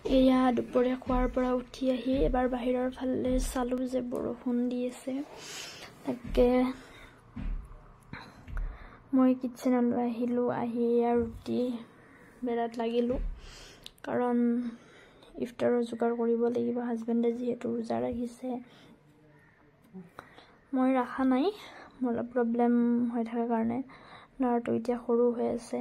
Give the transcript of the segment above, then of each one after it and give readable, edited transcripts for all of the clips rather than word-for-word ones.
এয়া দুপৰীয়া খোৱাৰ পৰা উঠি আহি এবাৰ বাহিৰৰ ফালে চালো যে বৰষুণ দি আছে তাকে মই কিচেনলৈ আহিলো আহি ৰুটি বেলাত লাগিলো কাৰণ ইফতাৰৰ যোগাৰ কৰিব লাগিব হাজবেণ্ডে যিহেতু ৰোজা ৰাখিছে মই ৰাখা নাই মোৰ প্ৰবলেম হৈ থকা কাৰণে ল'ৰাটো এতিয়া সৰু হৈ আছে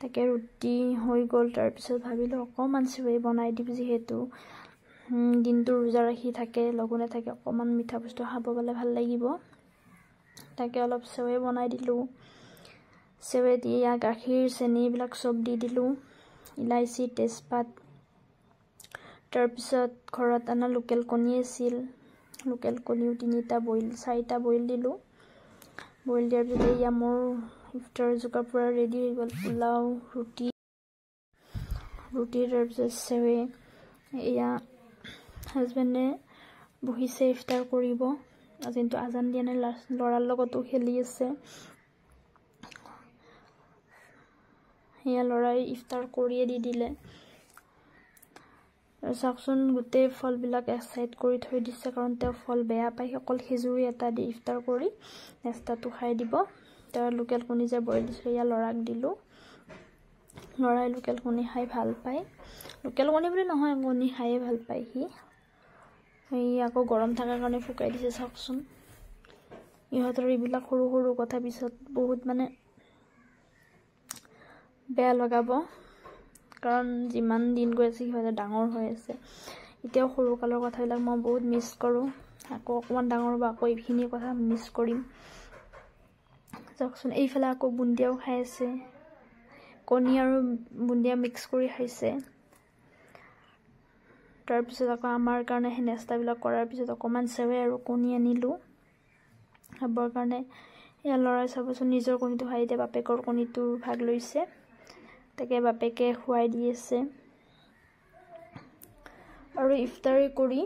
তাকে ৰুটি হৈ গ'ল তাৰ পিছত ভাবিলো অকমান সেৱে বনাই দিম যিহেতু দিনটো ৰোজা ৰাখি থাকে লগনে থাকে অকমান মিঠা বস্তু খাব পালে ভাল লাগিব তাকে অলপ সেৱে বনাই দিলো সেৱে দিয়া গাখীৰ চেনি বিলাক সব দি দিলো ইলাইচি তেজপাত তাৰ পিছত ঘৰত আনা লোকেল কণী আছিল লোকেল কণীও 3টা বইল 4টা বইল দিলো বইল দিয়াৰ পিছত ইয়া মোৰ ইফতাৰ যোগাৰ পুৰা ৰেডি হৈ গ'ল পোলাও ৰুটি তাৰ পিছত সেৱে ইয়া হাজবেণ্ডে বহিছে ইফতাৰ কৰিব কিন্তু আজান দিয়া নাই লৰাৰ লগতো খেলি আছে ইয়া লৰাই ইফতাৰ কৰিয়ে দি দিলে চাকচোন গোটেই ফলবিলাক এক সাইড কৰি থৈ দিছে কাৰণ তেওঁ ফল বেয়া পায় অকল খেজুৰি এটা দি ইফতাৰ কৰি নাস্তাটো খাই দিব তাৰ লোকেল কণী যে বইল দিছে ইয়া লৰাক দিলো লৰাই লোকেল কণী খাই ভাল পায় লোকেল কণী বুলি নহয় কণী খাইয়ে ভাল পায় সি আকৌ গৰম থাকাৰ কাৰণে ফুকাই দিছে চাকচোন ইহঁতৰ এইবিলাক সৰু সৰু কথা পিছত বহুত মানে বেয়া লগাব কাৰণ যিমান দিন গৈ আছে সিহঁতে ডাঙৰ হৈ আছে এতিয়াও সৰু কালৰ কথাবিলাক মই বহুত মিছ কৰো আকৌ অকমান ডাঙৰ বা আকৌ এইখিনি কথা মিছ কৰিম চাকচোন এইফালে আকৌ বুন্দিয়াও খাই আছে কণী আৰু বুন্দিয়া মিক্স কৰি খাইছে তাৰ পিছত আকৌ আমাৰ কাৰণে হে নাস্তাবিলাক কৰাৰ পিছত অকমান সেৱে আৰু কণী আনিলো খাবৰ কাৰণে ইয়া লৰাই চাবচোন নিজৰ কণীটো খাই দিয়ে বাপেকৰ কণীটোৰ ভাগ লৈছে তাকে বাপেকে খুৱাই দি আছে আৰু ইফতাৰি কৰি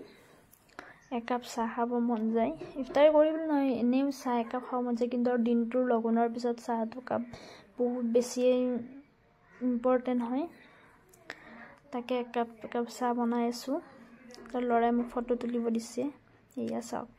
একাপ চাহ খাব মন যায় ইফতাৰি কৰিবলৈ নহয় এনেও চাহ একাপ খাব মন যায় কিন্তু দিনটোৰ লগনৰ পিছত চাহটো কাপ বহুত বেছি ইম্পৰ্টেণ্ট হয় তাকে একাপ চাহ বনাই আছো তাৰ লৰাই মোক ফটো তুলিব দিছে এয়া চাওক